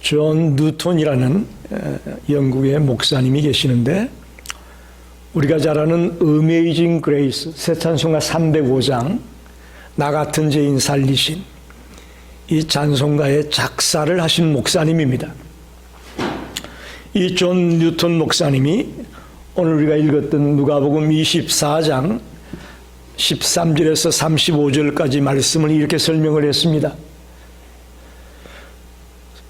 존 뉴턴이라는 영국의 목사님이 계시는데, 우리가 잘 아는 어메이징 그레이스 새 찬송가 305장 나 같은 죄인 살리신, 이 찬송가의 작사를 하신 목사님입니다. 이 존 뉴턴 목사님이 오늘 우리가 읽었던 누가복음 24장 13절에서 35절까지 말씀을 이렇게 설명을 했습니다.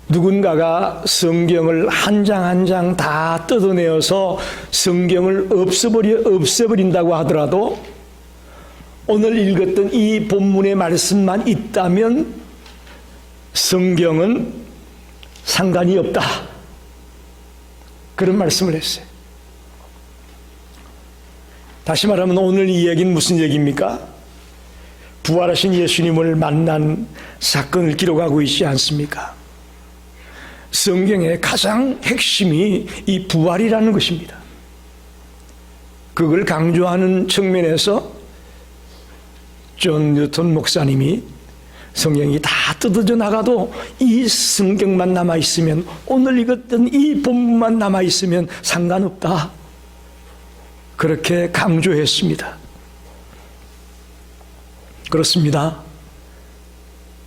누군가가 성경을 한 장 한 장 다 뜯어내어서 성경을 없애버린다고 하더라도 오늘 읽었던 이 본문의 말씀만 있다면 성경은 상관이 없다, 그런 말씀을 했어요. 다시 말하면 오늘 이 얘기는 무슨 얘기입니까? 부활하신 예수님을 만난 사건을 기록하고 있지 않습니까? 성경의 가장 핵심이 이 부활이라는 것입니다. 그걸 강조하는 측면에서 존 뉴턴 목사님이 성경이 다 뜯어져 나가도 이 성경만 남아있으면, 오늘 읽었던 이 본문만 남아있으면 상관없다, 그렇게 강조했습니다. 그렇습니다.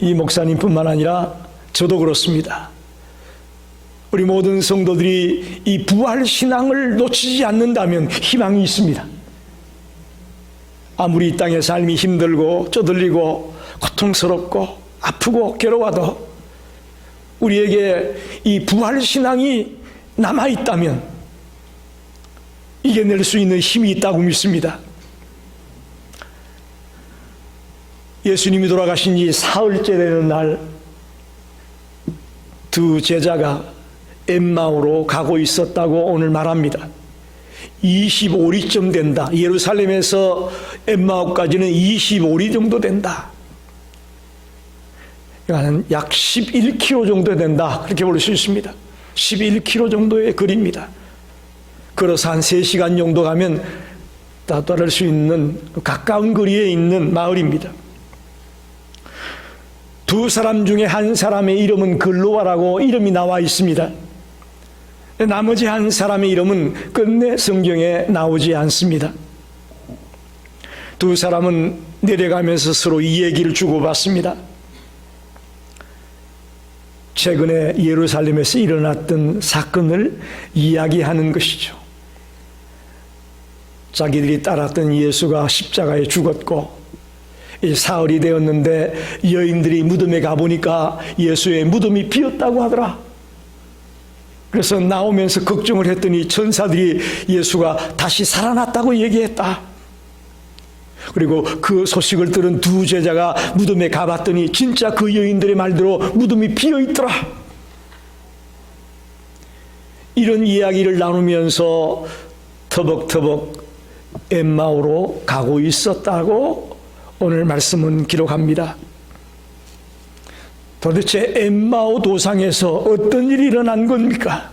이 목사님뿐만 아니라 저도 그렇습니다. 우리 모든 성도들이 이 부활신앙을 놓치지 않는다면 희망이 있습니다. 아무리 이 땅의 삶이 힘들고 쪼들리고 고통스럽고 아프고 괴로워도 우리에게 이 부활신앙이 남아있다면 이겨낼 수 있는 힘이 있다고 믿습니다. 예수님이 돌아가신 지 사흘째 되는 날, 두 제자가 엠마오로 가고 있었다고 오늘 말합니다. 25리쯤 된다. 예루살렘에서 엠마오까지는 25리 정도 된다. 이거는 약 11km 정도 된다, 그렇게 볼 수 있습니다. 11km 정도의 거리입니다. 걸어서 한 3시간 정도 가면 다다를 수 있는 가까운 거리에 있는 마을입니다. 두 사람 중에 한 사람의 이름은 글로아라고 이름이 나와 있습니다. 나머지 한 사람의 이름은 끝내 성경에 나오지 않습니다. 두 사람은 내려가면서 서로 이 얘기를 주고받습니다. 최근에 예루살렘에서 일어났던 사건을 이야기하는 것이죠. 자기들이 따랐던 예수가 십자가에 죽었고 사흘이 되었는데 여인들이 무덤에 가보니까 예수의 무덤이 비었다고 하더라. 그래서 나오면서 걱정을 했더니 천사들이 예수가 다시 살아났다고 얘기했다. 그리고 그 소식을 들은 두 제자가 무덤에 가봤더니 진짜 그 여인들의 말대로 무덤이 비어있더라. 이런 이야기를 나누면서 터벅터벅 엠마오로 가고 있었다고 오늘 말씀은 기록합니다. 도대체 엠마오 도상에서 어떤 일이 일어난 겁니까?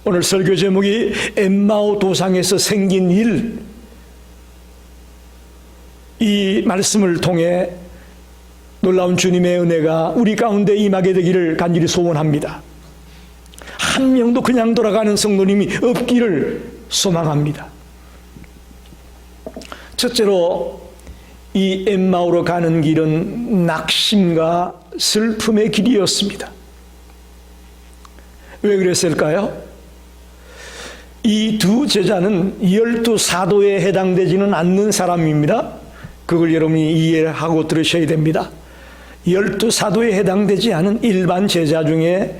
오늘 설교 제목이 엠마오 도상에서 생긴 일, 이 말씀을 통해 놀라운 주님의 은혜가 우리 가운데 임하게 되기를 간절히 소원합니다. 한 명도 그냥 돌아가는 성도님이 없기를 소망합니다. 첫째로 이 엠마오로 가는 길은 낙심과 슬픔의 길이었습니다. 왜 그랬을까요? 이 두 제자는 12사도에 해당되지는 않는 사람입니다. 그걸 여러분이 이해하고 들으셔야 됩니다. 12사도에 해당되지 않은 일반 제자 중에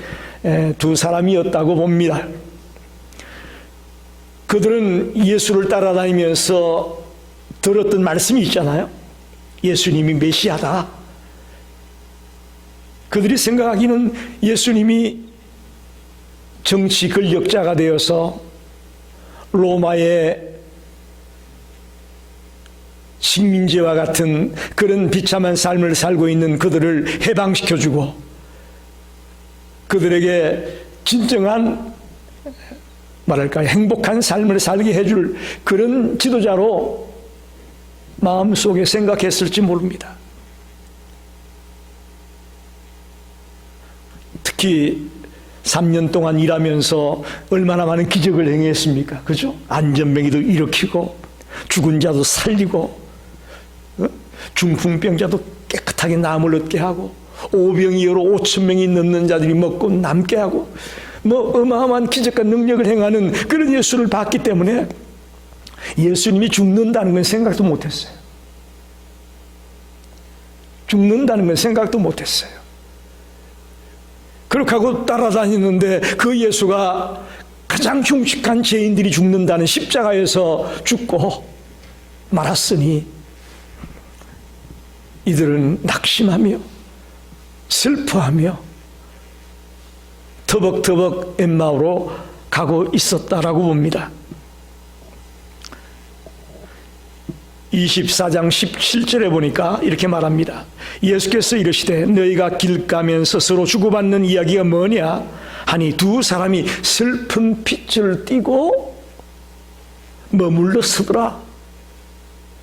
두 사람이었다고 봅니다. 그들은 예수를 따라다니면서 들었던 말씀이 있잖아요. 예수님이 메시아다. 그들이 생각하기는 예수님이 정치 권력자가 되어서 로마의 식민지와 같은 그런 비참한 삶을 살고 있는 그들을 해방시켜주고 그들에게 진정한 말할까요, 행복한 삶을 살게 해줄 그런 지도자로 마음속에 생각했을지 모릅니다. 특히 3년 동안 일하면서 얼마나 많은 기적을 행했습니까? 그죠? 안전뱅이도 일으키고 죽은 자도 살리고 중풍병자도 깨끗하게 남을 얻게 하고 오병이어로 5,000명이 넘는 자들이 먹고 남게 하고 뭐 어마어마한 기적과 능력을 행하는 그런 예수를 봤기 때문에 예수님이 죽는다는 건 생각도 못했어요. 죽는다는 건 생각도 못했어요. 그렇게 하고 따라다니는데 그 예수가 가장 흉측한 죄인들이 죽는다는 십자가에서 죽고 말았으니 이들은 낙심하며 슬퍼하며 터벅터벅 엠마오로 가고 있었다라고 봅니다. 24장 17절에 보니까 이렇게 말합니다. 예수께서 이르시되 너희가 길 가면서 서로 주고받는 이야기가 뭐냐 하니 두 사람이 슬픈 빛을 띠고 머물러 서더라.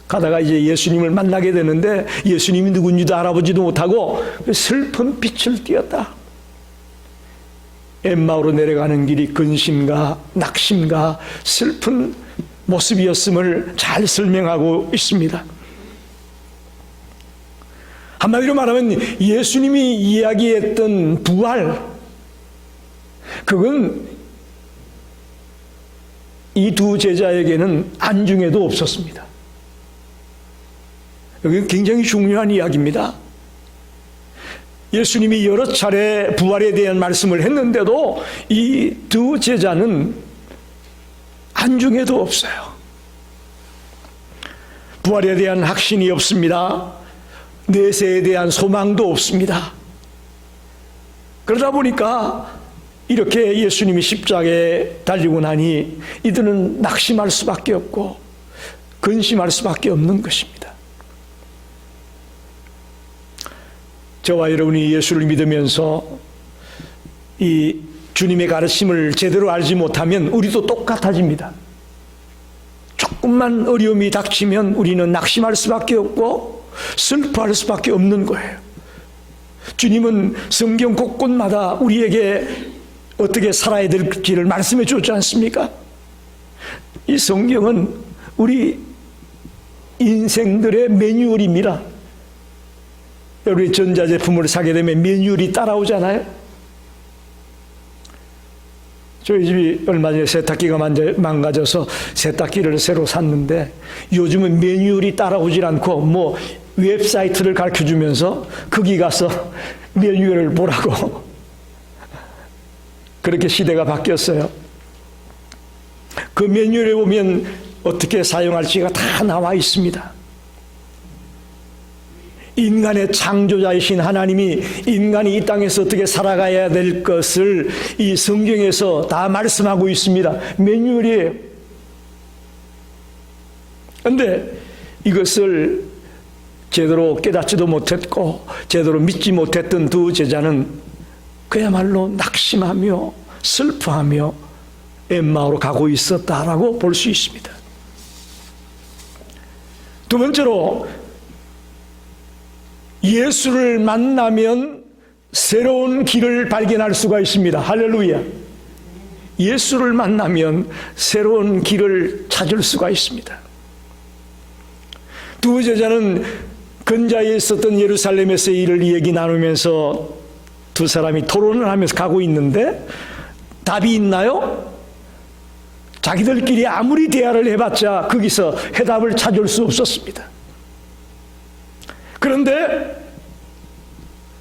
가다가 이제 예수님을 만나게 되는데 예수님이 누군지도 알아보지도 못하고 슬픈 빛을 띠었다. 엠마오로 내려가는 길이 근심과 낙심과 슬픈 모습이었음을 잘 설명하고 있습니다. 한마디로 말하면 예수님이 이야기했던 부활, 그건 이 두 제자에게는 안중에도 없었습니다. 여기 굉장히 중요한 이야기입니다. 예수님이 여러 차례 부활에 대한 말씀을 했는데도 이 두 제자는 안중에도 없어요. 부활에 대한 확신이 없습니다. 내세에 대한 소망도 없습니다. 그러다 보니까 이렇게 예수님이 십자가에 달리고 나니 이들은 낙심할 수밖에 없고 근심할 수밖에 없는 것입니다. 저와 여러분이 예수를 믿으면서 이 주님의 가르침을 제대로 알지 못하면 우리도 똑같아집니다. 조금만 어려움이 닥치면 우리는 낙심할 수밖에 없고 슬퍼할 수밖에 없는 거예요. 주님은 성경 곳곳마다 우리에게 어떻게 살아야 될지를 말씀해 주지 않습니까? 이 성경은 우리 인생들의 매뉴얼입니다. 우리 전자제품을 사게 되면 매뉴얼이 따라오잖아요. 저희 집이 얼마 전에 세탁기가 망가져서 세탁기를 새로 샀는데 요즘은 매뉴얼이 따라오질 않고 뭐 웹사이트를 가르쳐주면서 거기 가서 매뉴얼을 보라고 그렇게 시대가 바뀌었어요. 그 매뉴얼에 보면 어떻게 사용할지가 다 나와 있습니다. 인간의 창조자이신 하나님이 인간이 이 땅에서 어떻게 살아가야 될 것을 이 성경에서 다 말씀하고 있습니다. 매뉴얼이에요. 그런데 이것을 제대로 깨닫지도 못했고 제대로 믿지 못했던 두 제자는 그야말로 낙심하며 슬퍼하며 엠마오로 가고 있었다라고 볼 수 있습니다. 두 번째로 예수를 만나면 새로운 길을 발견할 수가 있습니다. 할렐루야. 예수를 만나면 새로운 길을 찾을 수가 있습니다. 두 제자는 근자에 있었던 예루살렘에서의 일을 얘기 나누면서 두 사람이 토론을 하면서 가고 있는데 답이 있나요? 자기들끼리 아무리 대화를 해봤자 거기서 해답을 찾을 수 없었습니다. 그런데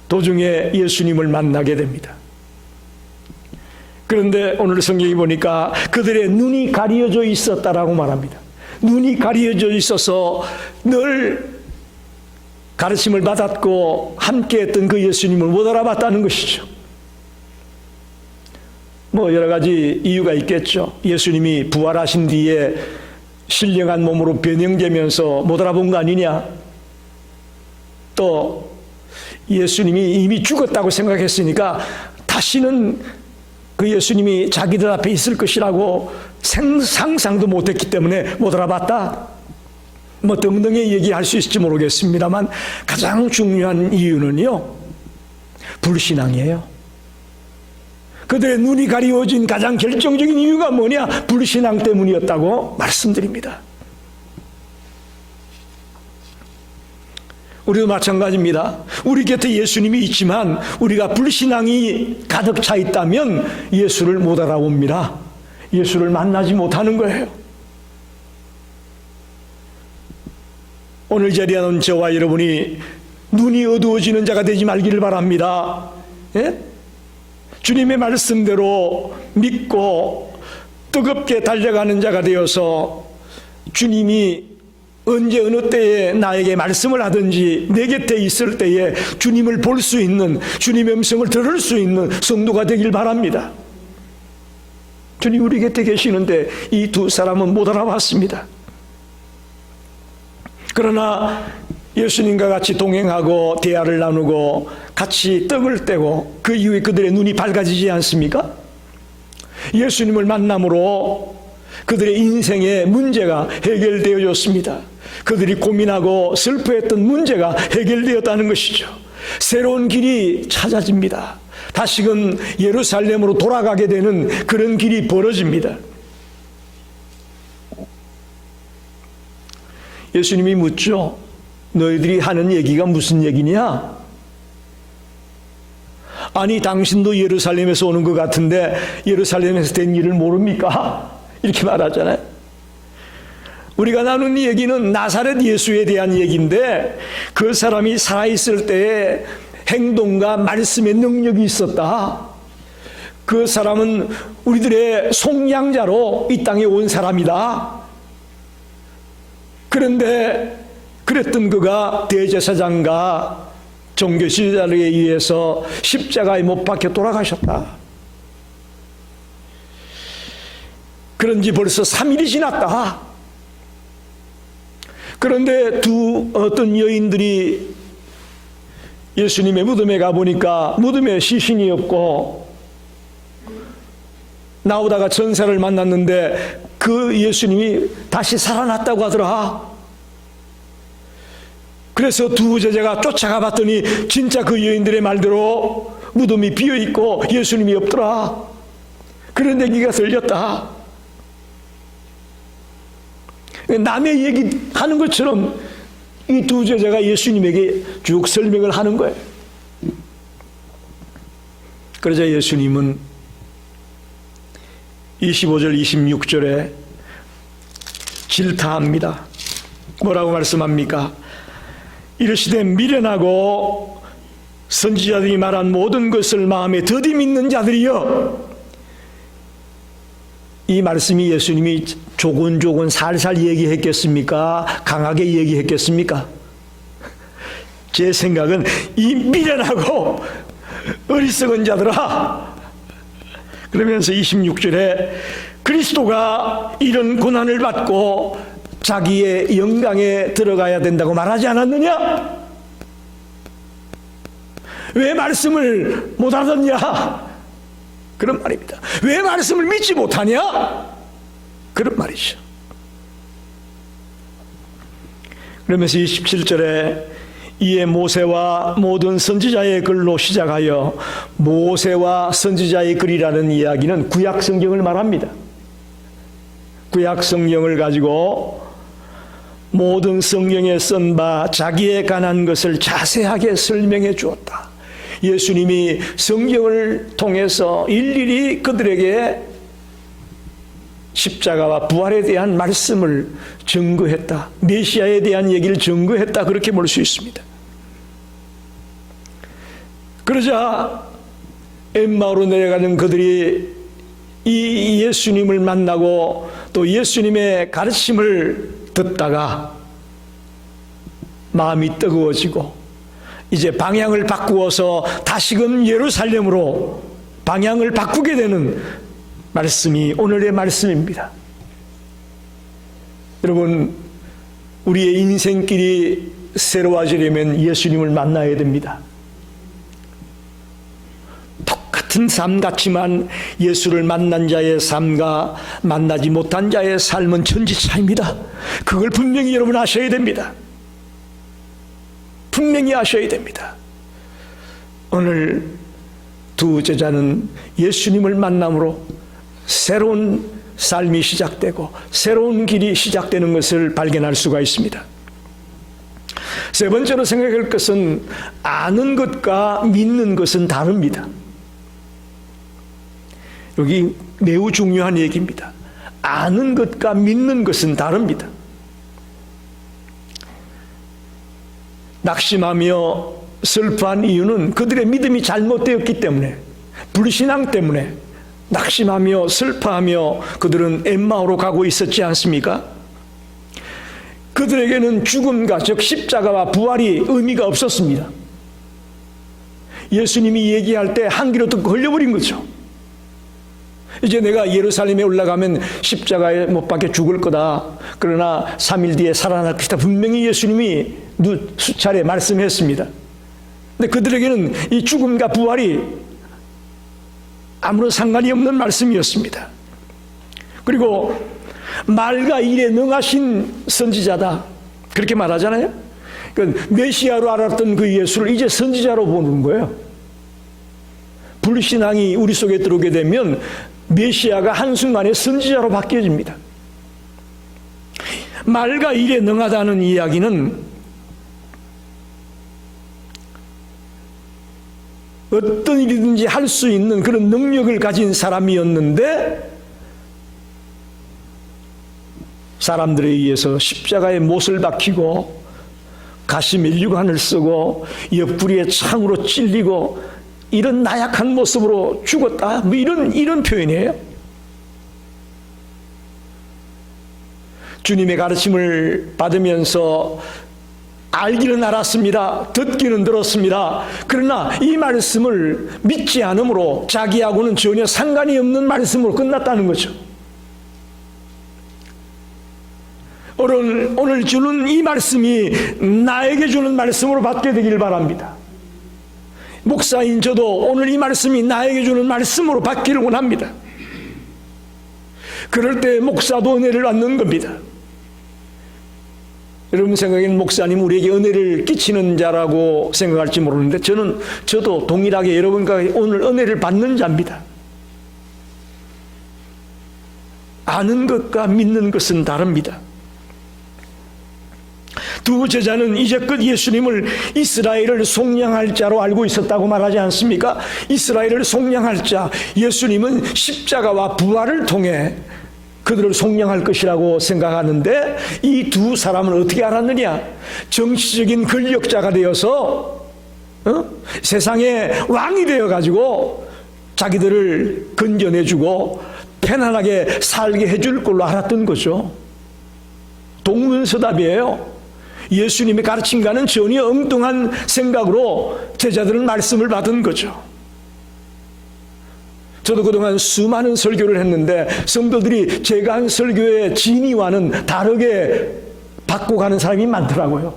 도중에 예수님을 만나게 됩니다. 그런데 오늘 성경이 보니까 그들의 눈이 가려져 있었다라고 말합니다. 눈이 가려져 있어서 늘 가르침을 받았고 함께했던 그 예수님을 못 알아봤다는 것이죠. 뭐 여러 가지 이유가 있겠죠. 예수님이 부활하신 뒤에 신령한 몸으로 변형되면서 못 알아본 거 아니냐. 또 예수님이 이미 죽었다고 생각했으니까 다시는 그 예수님이 자기들 앞에 있을 것이라고 상상도 못했기 때문에 못 알아봤다. 뭐 등등의 얘기할 수 있을지 모르겠습니다만 가장 중요한 이유는요, 불신앙이에요. 그들의 눈이 가리워진 가장 결정적인 이유가 뭐냐? 불신앙 때문이었다고 말씀드립니다. 우리도 마찬가지입니다. 우리 곁에 예수님이 있지만 우리가 불신앙이 가득 차 있다면 예수를 못 알아봅니다. 예수를 만나지 못하는 거예요. 오늘 자리에 있는 저와 여러분이 눈이 어두워지는 자가 되지 말기를 바랍니다. 예? 주님의 말씀대로 믿고 뜨겁게 달려가는 자가 되어서 주님이 언제 어느 때에 나에게 말씀을 하든지 내 곁에 있을 때에 주님을 볼 수 있는, 주님의 음성을 들을 수 있는 성도가 되길 바랍니다. 주님 우리 곁에 계시는데 이 두 사람은 못 알아봤습니다. 그러나 예수님과 같이 동행하고 대화를 나누고 같이 떡을 떼고 그 이후에 그들의 눈이 밝아지지 않습니까? 예수님을 만남으로 그들의 인생의 문제가 해결되어졌습니다. 그들이 고민하고 슬퍼했던 문제가 해결되었다는 것이죠. 새로운 길이 찾아집니다. 다시금 예루살렘으로 돌아가게 되는 그런 길이 벌어집니다. 예수님이 묻죠. 너희들이 하는 얘기가 무슨 얘기냐? 아니 당신도 예루살렘에서 오는 것 같은데 예루살렘에서 된 일을 모릅니까? 이렇게 말하잖아요. 우리가 나눈 얘기는 나사렛 예수에 대한 얘기인데 그 사람이 살아있을 때에 행동과 말씀의 능력이 있었다. 그 사람은 우리들의 속량자로 이 땅에 온 사람이다. 그런데 그랬던 그가 대제사장과 종교 지도자들에 의해서 십자가에 못 박혀 돌아가셨다. 그런 지 벌써 3일이 지났다. 그런데 어떤 여인들이 예수님의 무덤에 가보니까 무덤에 시신이 없고 나오다가 전사를 만났는데 그 예수님이 다시 살아났다고 하더라. 그래서 두 제자가 쫓아가 봤더니 진짜 그 여인들의 말대로 무덤이 비어있고 예수님이 없더라. 그런 얘기가 들렸다. 남의 얘기하는 것처럼 이 두 제자가 예수님에게 쭉 설명을 하는 거예요. 그러자 예수님은 25절 26절에 질타합니다. 뭐라고 말씀합니까? 이르시되 미련하고 선지자들이 말한 모든 것을 마음에 더디 믿는 자들이여. 이 말씀이 예수님이 조곤조곤 살살 얘기했겠습니까? 강하게 얘기했겠습니까? 제 생각은 이 미련하고 어리석은 자들아. 그러면서 26절에 그리스도가 이런 고난을 받고 자기의 영광에 들어가야 된다고 말하지 않았느냐? 왜 말씀을 못 알았냐? 그런 말입니다. 왜 말씀을 믿지 못하냐? 그런 말이죠. 그러면서 27절에 이에 모세와 모든 선지자의 글로 시작하여 모세와 선지자의 글이라는 이야기는 구약 성경을 말합니다. 구약 성경을 가지고 모든 성경에 쓴 바 자기에 관한 것을 자세하게 설명해 주었다. 예수님이 성경을 통해서 일일이 그들에게 십자가와 부활에 대한 말씀을 증거했다. 메시아에 대한 얘기를 증거했다. 그렇게 볼 수 있습니다. 그러자 엠마오로 내려가는 그들이 이 예수님을 만나고 또 예수님의 가르침을 듣다가 마음이 뜨거워지고 이제 방향을 바꾸어서 다시금 예루살렘으로 방향을 바꾸게 되는 말씀이 오늘의 말씀입니다. 여러분, 우리의 인생길이 새로워지려면 예수님을 만나야 됩니다. 똑같은 삶 같지만 예수를 만난 자의 삶과 만나지 못한 자의 삶은 천지차이입니다. 그걸 분명히 여러분 아셔야 됩니다. 분명히 아셔야 됩니다. 오늘 두 제자는 예수님을 만남으로 새로운 삶이 시작되고 새로운 길이 시작되는 것을 발견할 수가 있습니다. 세 번째로 생각할 것은 아는 것과 믿는 것은 다릅니다. 여기 매우 중요한 얘기입니다. 아는 것과 믿는 것은 다릅니다. 낙심하며 슬퍼한 이유는 그들의 믿음이 잘못되었기 때문에, 불신앙 때문에 낙심하며 슬퍼하며 그들은 엠마오로 가고 있었지 않습니까? 그들에게는 죽음과 즉 십자가와 부활이 의미가 없었습니다. 예수님이 얘기할 때 한 귀로 듣고 흘려버린 거죠. 이제 내가 예루살렘에 올라가면 십자가에 못 박혀 죽을 거다. 그러나 3일 뒤에 살아날 것이다. 분명히 예수님이 수차례 말씀했습니다. 근데 그들에게는 이 죽음과 부활이 아무런 상관이 없는 말씀이었습니다. 그리고 말과 일에 능하신 선지자다, 그렇게 말하잖아요. 그러니까 메시아로 알았던 그 예수를 이제 선지자로 보는 거예요. 불신앙이 우리 속에 들어오게 되면 메시아가 한순간에 선지자로 바뀌어집니다. 말과 일에 능하다는 이야기는 어떤 일이든지 할 수 있는 그런 능력을 가진 사람이었는데 사람들에 의해서 십자가에 못을 박히고 가시 면류관을 쓰고 옆구리에 창으로 찔리고 이런 나약한 모습으로 죽었다, 뭐 이런 표현이에요. 주님의 가르침을 받으면서 알기는 알았습니다. 듣기는 들었습니다. 그러나 이 말씀을 믿지 않으므로 자기하고는 전혀 상관이 없는 말씀으로 끝났다는 거죠. 오늘 주는 이 말씀이 나에게 주는 말씀으로 받게 되기를 바랍니다. 목사인 저도 오늘 이 말씀이 나에게 주는 말씀으로 받기를 원합니다. 그럴 때 목사도 은혜를 받는 겁니다. 여러분 생각에는 목사님 우리에게 은혜를 끼치는 자라고 생각할지 모르는데 저도 동일하게 여러분과 오늘 은혜를 받는 자입니다. 아는 것과 믿는 것은 다릅니다. 두 제자는 이제껏 예수님을 이스라엘을 속량할 자로 알고 있었다고 말하지 않습니까? 이스라엘을 속량할 자, 예수님은 십자가와 부활을 통해 그들을 속량할 것이라고 생각하는데 이 두 사람은 어떻게 알았느냐? 정치적인 권력자가 되어서 세상의 왕이 되어가지고 자기들을 건져내주고 편안하게 살게 해줄 걸로 알았던 거죠. 동문서답이에요. 예수님의 가르침과는 전혀 엉뚱한 생각으로 제자들은 말씀을 받은 거죠. 저도 그동안 수많은 설교를 했는데 성도들이 제가 한 설교의 진위와는 다르게 받고 가는 사람이 많더라고요.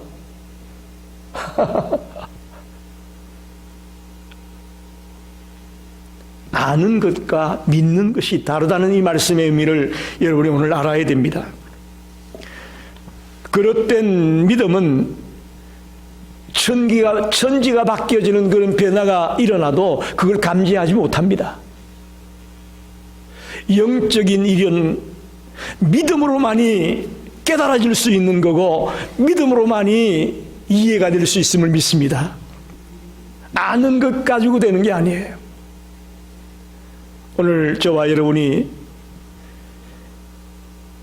아는 것과 믿는 것이 다르다는 이 말씀의 의미를 여러분이 오늘 알아야 됩니다. 그릇된 믿음은 천지가 바뀌어지는 그런 변화가 일어나도 그걸 감지하지 못합니다. 영적인 일은 믿음으로만이 깨달아질 수 있는 거고 믿음으로만이 이해가 될 수 있음을 믿습니다. 아는 것 가지고 되는 게 아니에요. 오늘 저와 여러분이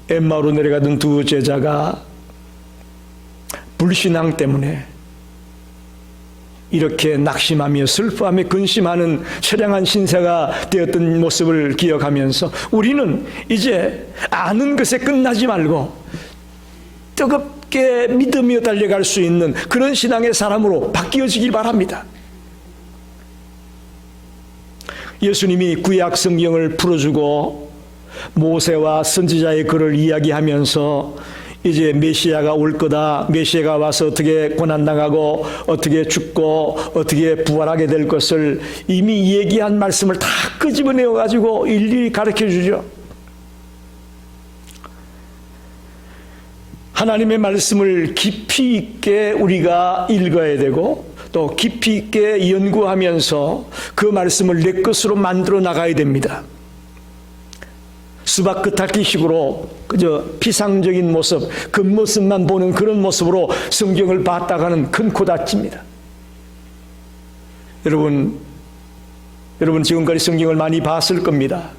엠마오로 내려가던 두 제자가 불신앙 때문에 이렇게 낙심하며 슬퍼하며 근심하는 처량한 신세가 되었던 모습을 기억하면서 우리는 이제 아는 것에 끝나지 말고 뜨겁게 믿으며 달려갈 수 있는 그런 신앙의 사람으로 바뀌어지길 바랍니다. 예수님이 구약 성경을 풀어주고 모세와 선지자의 글을 이야기하면서 이제 메시아가 올 거다, 메시아가 와서 어떻게 고난당하고 어떻게 죽고 어떻게 부활하게 될 것을 이미 얘기한 말씀을 다 끄집어내어 가지고 일일이 가르쳐 주죠. 하나님의 말씀을 깊이 있게 우리가 읽어야 되고 또 또 깊이 있게 연구하면서 그 말씀을 내 것으로 만들어 나가야 됩니다. 수박 긋핥기식으로 그저 피상적인 모습, 겉모습만 보는 그런 모습으로 성경을 봤다가는 큰 코다칩니다. 여러분 지금까지 성경을 많이 봤을 겁니다.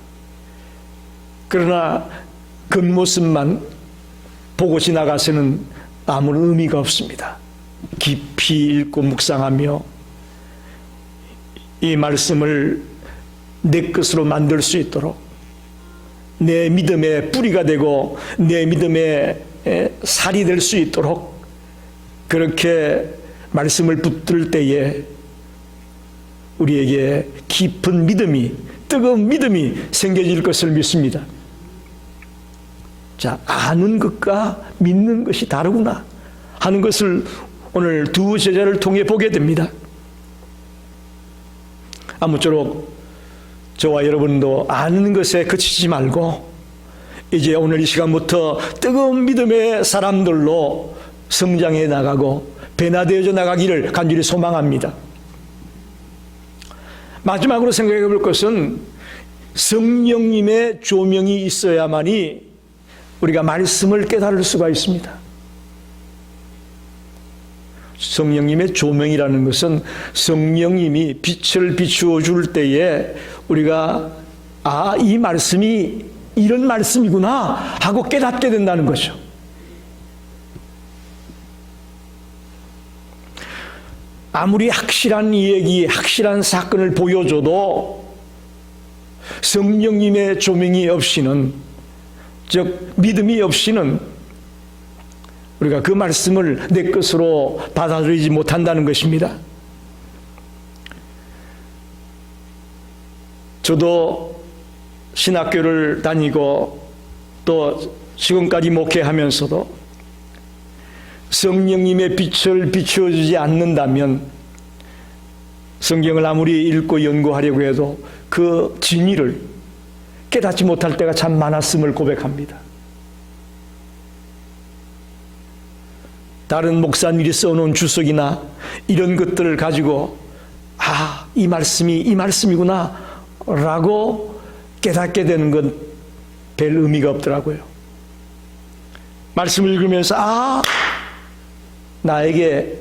그러나 겉모습만 보고 지나가서는 아무런 의미가 없습니다. 깊이 읽고 묵상하며 이 말씀을 내 것으로 만들 수 있도록 내 믿음의 뿌리가 되고 내 믿음의 살이 될 수 있도록 그렇게 말씀을 붙들 때에 우리에게 깊은 믿음이, 뜨거운 믿음이 생겨질 것을 믿습니다. 자, 아는 것과 믿는 것이 다르구나 하는 것을 오늘 두 제자를 통해 보게 됩니다. 아무쪼록 저와 여러분도 아는 것에 그치지 말고 이제 오늘 이 시간부터 뜨거운 믿음의 사람들로 성장해 나가고 변화되어져 나가기를 간절히 소망합니다. 마지막으로 생각해 볼 것은 성령님의 조명이 있어야만이 우리가 말씀을 깨달을 수가 있습니다. 성령님의 조명이라는 것은 성령님이 빛을 비추어 줄 때에 우리가 이 말씀이 이런 말씀이구나 하고 깨닫게 된다는 거죠. 아무리 확실한 얘기, 확실한 사건을 보여줘도 성령님의 조명이 없이는, 즉 믿음이 없이는 우리가 그 말씀을 내 것으로 받아들이지 못한다는 것입니다. 저도 신학교를 다니고 또 지금까지 목회하면서도 성령님의 빛을 비추어주지 않는다면 성경을 아무리 읽고 연구하려고 해도 그 진리를 깨닫지 못할 때가 참 많았음을 고백합니다. 다른 목사님이 써놓은 주석이나 이런 것들을 가지고 이 말씀이 이 말씀이구나 라고 깨닫게 되는 건 별 의미가 없더라고요. 말씀을 읽으면서 나에게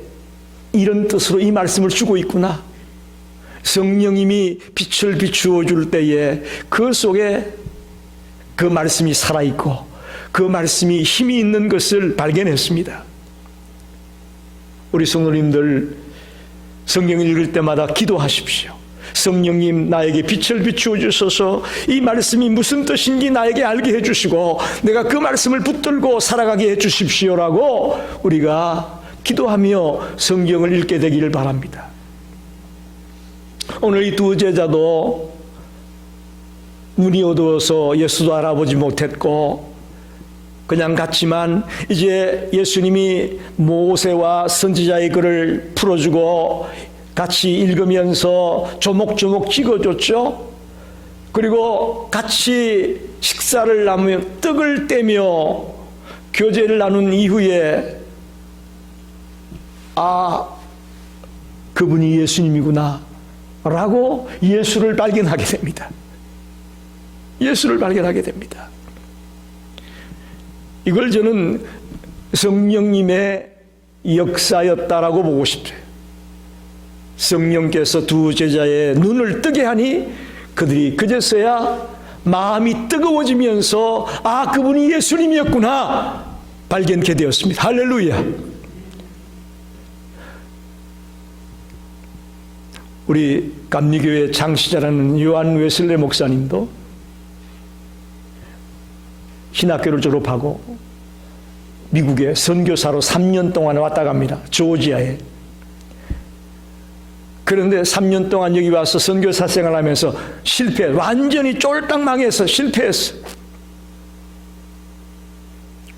이런 뜻으로 이 말씀을 주고 있구나. 성령님이 빛을 비추어 줄 때에 그 속에 그 말씀이 살아있고 그 말씀이 힘이 있는 것을 발견했습니다. 우리 성도님들 성경을 읽을 때마다 기도하십시오. 성령님, 나에게 빛을 비추어 주셔서 이 말씀이 무슨 뜻인지 나에게 알게 해주시고 내가 그 말씀을 붙들고 살아가게 해주십시오라고 우리가 기도하며 성경을 읽게 되기를 바랍니다. 오늘 이 두 제자도 눈이 어두워서 예수도 알아보지 못했고 그냥 갔지만 이제 예수님이 모세와 선지자의 글을 풀어주고 같이 읽으면서 조목조목 찍어줬죠. 그리고 같이 식사를 나누며 떡을 떼며 교제를 나눈 이후에 그분이 예수님이구나 라고 예수를 발견하게 됩니다. 예수를 발견하게 됩니다. 이걸 저는 성령님의 역사였다라고 보고 싶어요. 성령께서 두 제자의 눈을 뜨게 하니 그들이 그제서야 마음이 뜨거워지면서 그분이 예수님이었구나 발견케 되었습니다. 할렐루야. 우리 감리교회 장시자라는 요한 웨슬레 목사님도 신학교를 졸업하고 미국에 선교사로 3년 동안 왔다 갑니다. 조지아에. 그런데 3년 동안 여기 와서 선교사 생활하면서 실패했어요. 완전히 쫄딱 망해서 실패했어요.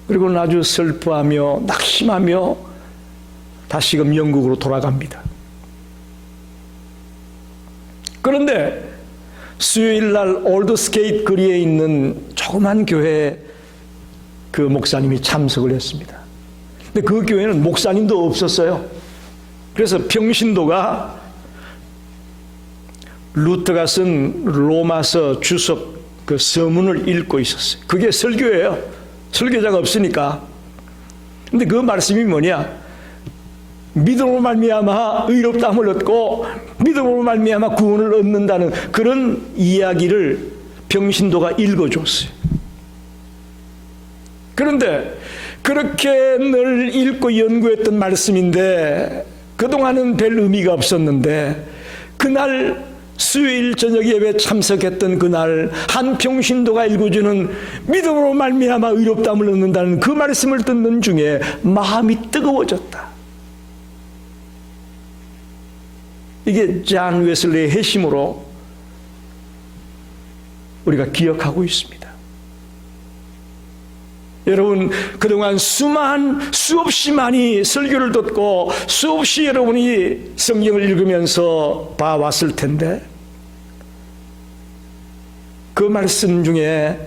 그리고는 아주 슬퍼하며 낙심하며 다시금 영국으로 돌아갑니다. 그런데 수요일 날 올드스케이트 거리에 있는 조그만 교회에 그 목사님이 참석을 했습니다. 근데 그 교회는 목사님도 없었어요. 그래서 평신도가 루터가 쓴 로마서 주석 그 서문을 읽고 있었어요. 그게 설교예요. 설교자가 없으니까. 근데 그 말씀이 뭐냐? 믿음으로 말미암아 의롭다함을 얻고 믿음으로 말미암아 구원을 얻는다는 그런 이야기를 평신도가 읽어줬어요. 그런데 그렇게 늘 읽고 연구했던 말씀인데 그동안은 별 의미가 없었는데 그날 수요일 저녁 예배 참석했던 그날 한 평신도가 읽어주는 믿음으로 말미암아 의롭다함을 얻는다는 그 말씀을 듣는 중에 마음이 뜨거워졌다. 이게 잔 웨슬리의 회심으로 우리가 기억하고 있습니다. 여러분, 그동안 수없이 많이 설교를 듣고 수없이 여러분이 성경을 읽으면서 봐왔을 텐데 그 말씀 중에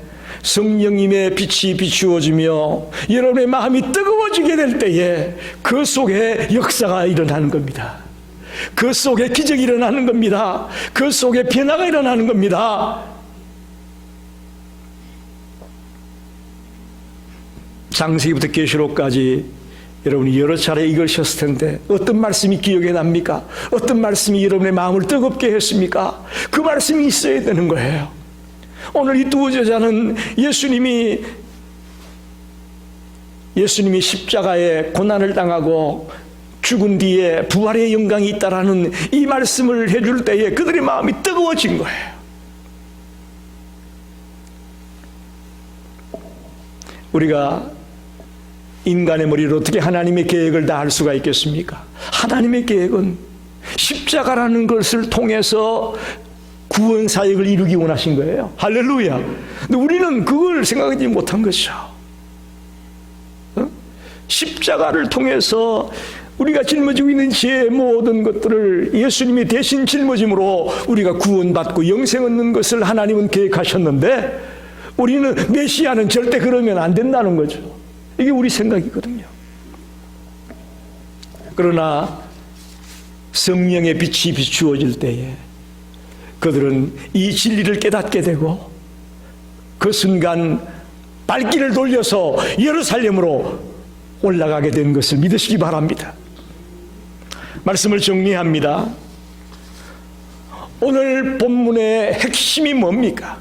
성령님의 빛이 비추어지며 여러분의 마음이 뜨거워지게 될 때에 그 속에 역사가 일어나는 겁니다. 그 속에 기적이 일어나는 겁니다. 그 속에 변화가 일어나는 겁니다. 창세기부터 계시록까지 여러분이 여러 차례 읽으셨을 텐데 어떤 말씀이 기억에 납니까? 어떤 말씀이 여러분의 마음을 뜨겁게 했습니까? 그 말씀이 있어야 되는 거예요. 오늘 이 두 저자는 예수님이 십자가에 고난을 당하고 죽은 뒤에 부활의 영광이 있다라는 이 말씀을 해줄 때에 그들의 마음이 뜨거워진 거예요. 우리가 인간의 머리로 어떻게 하나님의 계획을 다 할 수가 있겠습니까? 하나님의 계획은 십자가라는 것을 통해서 구원 사역을 이루기 원하신 거예요. 할렐루야. 근데 우리는 그걸 생각하지 못한 것이죠. 십자가를 통해서 우리가 짊어지고 있는 죄의 모든 것들을 예수님이 대신 짊어짐으로 우리가 구원받고 영생 얻는 것을 하나님은 계획하셨는데 우리는 메시아는 절대 그러면 안 된다는 거죠. 이게 우리 생각이거든요. 그러나 성령의 빛이 비추어질 때에 그들은 이 진리를 깨닫게 되고 그 순간 발길을 돌려서 예루살렘으로 올라가게 된 것을 믿으시기 바랍니다. 말씀을 정리합니다. 오늘 본문의 핵심이 뭡니까?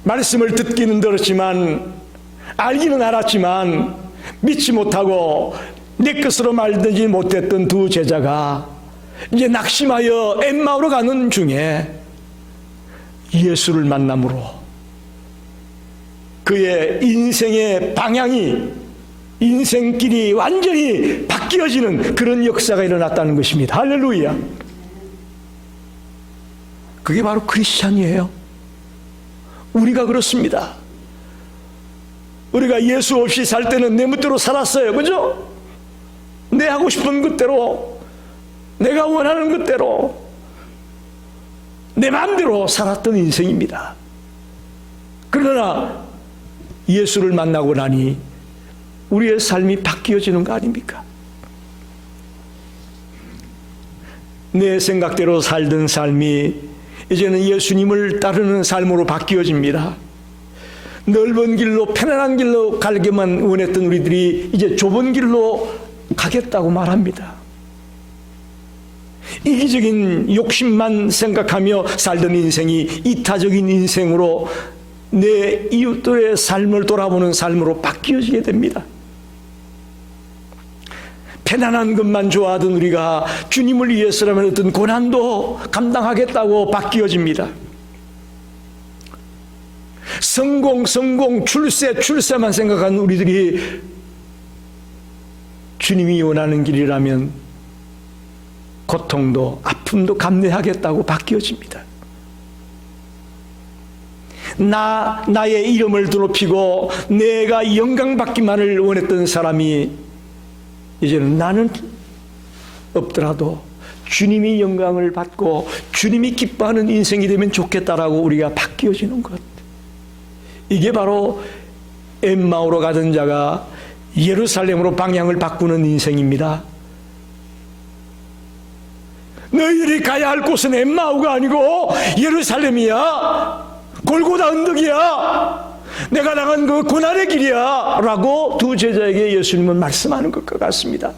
말씀을 듣기는 들었지만 알기는 알았지만 믿지 못하고 내 것으로 말되지 못했던 두 제자가 이제 낙심하여 엠마오로 가는 중에 예수를 만남으로 그의 인생의 방향이 인생길이 완전히 바뀌어지는 그런 역사가 일어났다는 것입니다. 할렐루야. 그게 바로 크리스찬이에요. 우리가 그렇습니다. 우리가 예수 없이 살 때는 내 멋대로 살았어요. 그죠? 내 하고 싶은 것대로, 내가 원하는 것대로, 내 마음대로 살았던 인생입니다. 그러나 예수를 만나고 나니 우리의 삶이 바뀌어지는 거 아닙니까? 내 생각대로 살던 삶이 이제는 예수님을 따르는 삶으로 바뀌어집니다. 넓은 길로 편안한 길로 가기만 원했던 우리들이 이제 좁은 길로 가겠다고 말합니다. 이기적인 욕심만 생각하며 살던 인생이 이타적인 인생으로 내 이웃들의 삶을 돌아보는 삶으로 바뀌어지게 됩니다. 편안한 것만 좋아하던 우리가 주님을 위해서라면 어떤 고난도 감당하겠다고 바뀌어집니다. 성공, 출세만 생각하는 우리들이 주님이 원하는 길이라면 고통도 아픔도 감내하겠다고 바뀌어집니다. 나의 이름을 드높이고 내가 영광받기만을 원했던 사람이 이제는 나는 없더라도 주님이 영광을 받고 주님이 기뻐하는 인생이 되면 좋겠다라고 우리가 바뀌어지는 것. 이게 바로 엠마오로 가던 자가 예루살렘으로 방향을 바꾸는 인생입니다. 너희들이 가야 할 곳은 엠마오가 아니고 예루살렘이야. 골고다 언덕이야. 내가 나간 그 고난의 길이야 라고 두 제자에게 예수님은 말씀하는 것 같습니다.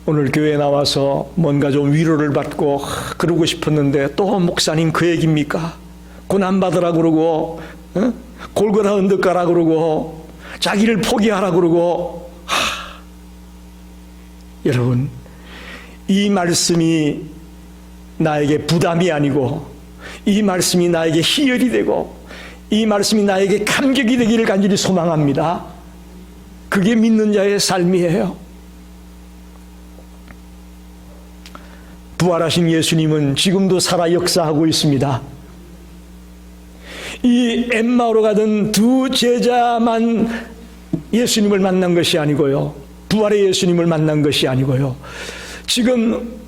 오늘 교회에 나와서 뭔가 좀 위로를 받고 그러고 싶었는데 또 목사님 그 얘기입니까? 고난받으라 그러고 골고다 언덕 가라 그러고 자기를 포기하라 그러고 여러분, 이 말씀이 나에게 부담이 아니고 이 말씀이 나에게 희열이 되고 이 말씀이 나에게 감격이 되기를 간절히 소망합니다. 그게 믿는 자의 삶이에요. 부활하신 예수님은 지금도 살아 역사하고 있습니다. 이 엠마오로 가던 두 제자만 예수님을 만난 것이 아니고요. 부활의 예수님을 만난 것이 아니고요. 지금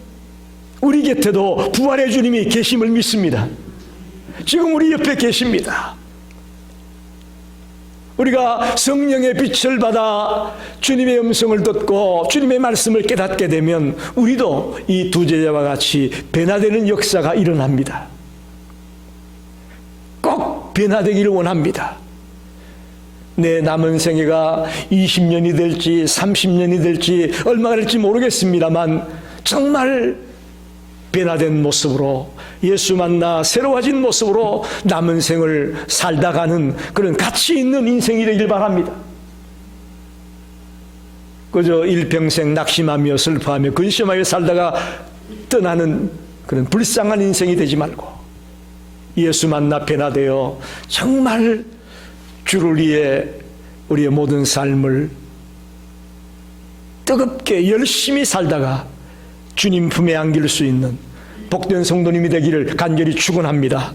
우리 곁에도 부활의 주님이 계심을 믿습니다. 지금 우리 옆에 계십니다. 우리가 성령의 빛을 받아 주님의 음성을 듣고 주님의 말씀을 깨닫게 되면 우리도 이 두 제자와 같이 변화되는 역사가 일어납니다. 꼭 변화되기를 원합니다. 내 남은 생애가 20년이 될지 30년이 될지 얼마가 될지 모르겠습니다만 정말 변화된 모습으로 예수 만나 새로워진 모습으로 남은 생을 살다 가는 그런 가치 있는 인생이 되길 바랍니다. 그저 일평생 낙심하며 슬퍼하며 근심하며 살다가 떠나는 그런 불쌍한 인생이 되지 말고 예수 만나 변화되어 정말 주를 위해 우리의 모든 삶을 뜨겁게 열심히 살다가 주님 품에 안길 수 있는 복된 성도님이 되기를 간절히 축원합니다.